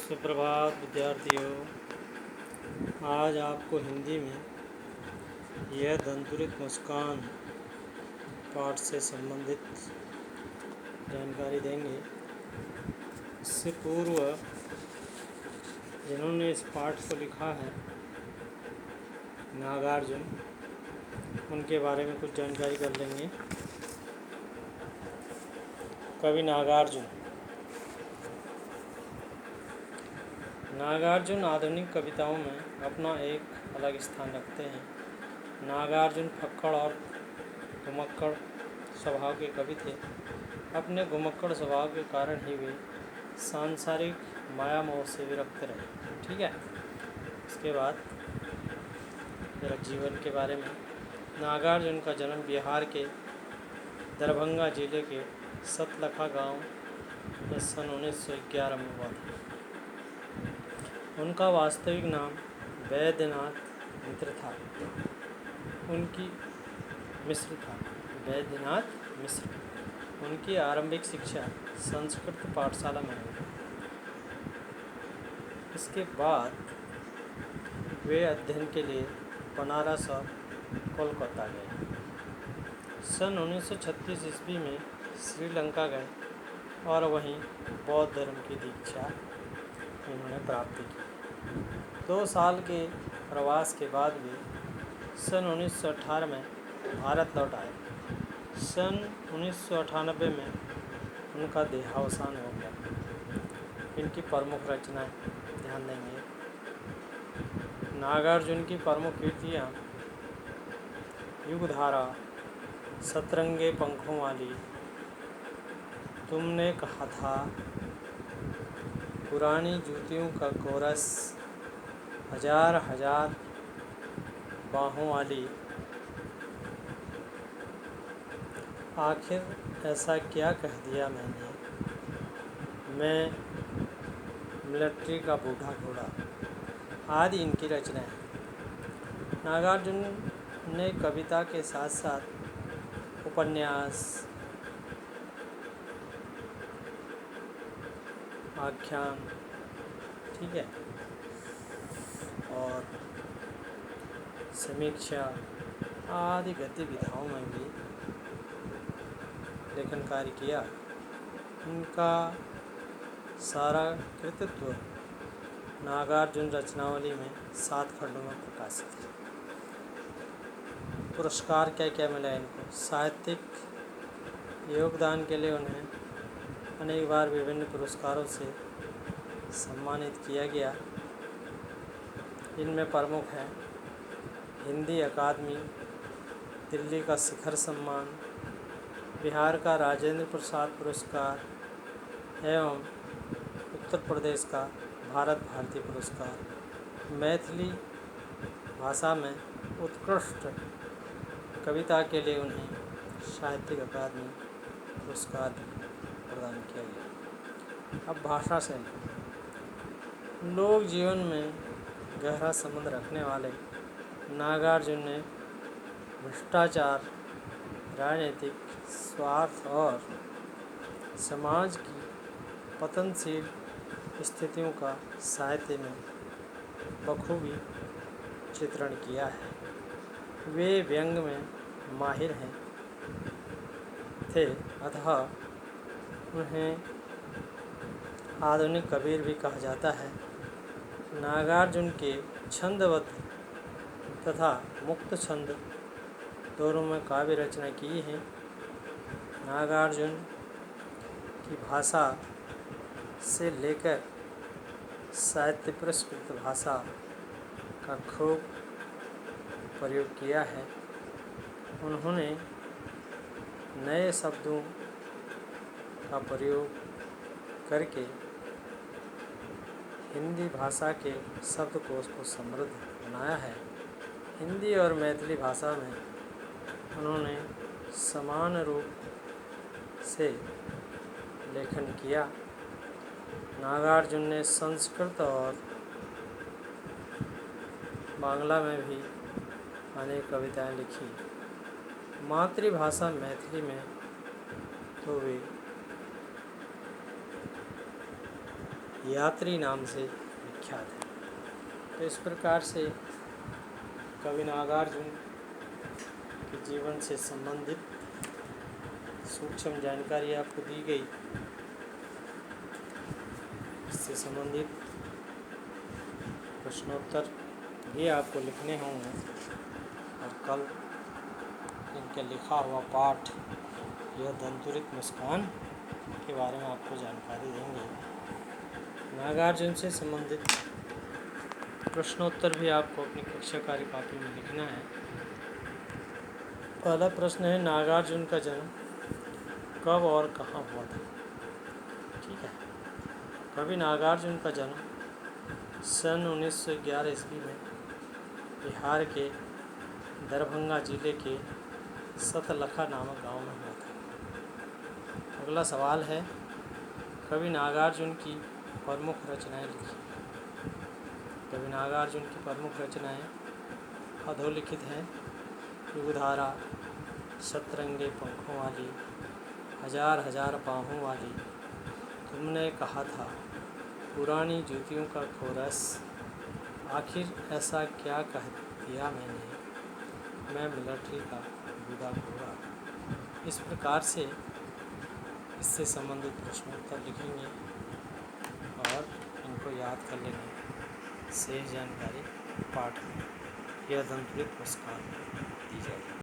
सुप्रभात विद्यार्थियों। आज आपको हिंदी में यह दंतुरित मुस्कान पाठ से संबंधित जानकारी देंगे। इससे पूर्व जिन्होंने इस पाठ को लिखा है नागार्जुन, उनके बारे में कुछ जानकारी कर लेंगे। कवि नागार्जुन आधुनिक कविताओं में अपना एक अलग स्थान रखते हैं। नागार्जुन फक्कड़ और घुमक्कड़ स्वभाव के कवि थे। अपने घुमक्कड़ स्वभाव के कारण ही वे सांसारिक माया मोह से विरक्त रहे। ठीक है, इसके बाद जरा जीवन के बारे में। नागार्जुन का जन्म बिहार के दरभंगा जिले के सतलखा गांव में सन 1911 में हुआ था। उनका वास्तविक नाम वैद्यनाथ मिश्र। उनकी आरंभिक शिक्षा संस्कृत पाठशाला में हुई। इसके बाद वे अध्ययन के लिए बनारस और कोलकाता गए। सन 1936 ईस्वी में श्रीलंका गए और वहीं बौद्ध धर्म की दीक्षा इन्होंने प्राप्त की। 2 साल के प्रवास के बाद वे सन 1918 में भारत लौट आए। सन 1998 में उनका देहावसान हो गया। इनकी प्रमुख रचनाएं ध्यान देंगे। नागार्जुन की प्रमुख कृतियाँ युगधारा, सतरंगे पंखों वाली, तुमने कहा था, पुरानी जूतियों का कोरस, हजार हजार बाहों वाली, आखिर ऐसा क्या कह दिया मैंने, मैं मिलिट्री का बूढ़ा घोड़ा आदि इनकी रचनाएं। नागार्जुन ने कविता के साथ साथ उपन्यास, आख्यान, ठीक है, और समीक्षा आदि गतिविधियों में भी लेखन कार्य किया। उनका सारा कृतित्व नागार्जुन रचनावली में 7 खंडों में प्रकाशित है। पुरस्कार क्या क्या मिला इनको? साहित्यिक योगदान के लिए उन्हें अनेक बार विभिन्न पुरस्कारों से सम्मानित किया गया। इनमें प्रमुख हैं हिंदी अकादमी, दिल्ली का शिखर सम्मान, बिहार का राजेंद्र प्रसाद पुरस्कार एवं उत्तर प्रदेश का भारत भारती पुरस्कार। मैथिली भाषा में उत्कृष्ट कविता के लिए उन्हें साहित्यिक अकादमी पुरस्कार प्रदान किया गया। अब भाषा शैली। लोक जीवन में गहरा संबंध रखने वाले नागार्जुन ने भ्रष्टाचार, राजनीतिक स्वार्थ और समाज की पतनशील स्थितियों का साहित्य में बखूबी चित्रण किया है। वे व्यंग में माहिर थे, अतः उन्हें आधुनिक कबीर भी कहा जाता है। नागार्जुन के छंदबद्ध तथा मुक्त छंद दोनों में काव्य रचना की है। नागार्जुन की भाषा से लेकर साहित्य पुरस्कृत भाषा का खूब प्रयोग किया है। उन्होंने नए शब्दों का प्रयोग करके हिंदी भाषा के शब्दकोश को समृद्ध बनाया है। हिंदी और मैथिली भाषा में उन्होंने समान रूप से लेखन किया। नागार्जुन ने संस्कृत और बांग्ला में भी अनेक कविताएं लिखी। मातृभाषा मैथिली में तो वे यात्री नाम से विख्यात है। तो इस प्रकार से कवि नागार्जुन के जीवन से संबंधित सूक्ष्म जानकारी आपको दी गई। इससे संबंधित प्रश्नोत्तर भी आपको लिखने होंगे और कल इनके लिखा हुआ पाठ यह दंतुरित मुस्कान के बारे में आपको जानकारी देंगे। नागार्जुन से संबंधित प्रश्नोत्तर भी आपको अपनी कक्षा कार्य कॉपी में लिखना है। पहला प्रश्न है, नागार्जुन का जन्म कब और कहाँ हुआ था? ठीक है। कवि नागार्जुन का जन्म सन 1911 ईस्वी में बिहार के दरभंगा जिले के सतलखा नामक गांव में हुआ था। अगला सवाल है, कवि नागार्जुन की प्रमुख रचनाएं लिखी। कवि नागार्जुन की प्रमुख रचनाएं अधोलिखित हैं। युगधारा, सतरंगे पंखों वाली, हजार हजार बाहों वाली, तुमने कहा था, पुरानी जूतियों का कोरस, आखिर ऐसा क्या कह दिया मैंने, मैं मिलिट्री का विदा घोड़ा। इस प्रकार से इससे संबंधित प्रश्नोत्तर लिखेंगे और इनको याद कर लेंगे। शेष जानकारी पाठ में यह दंतुरित मुस्कान दी जाएगी।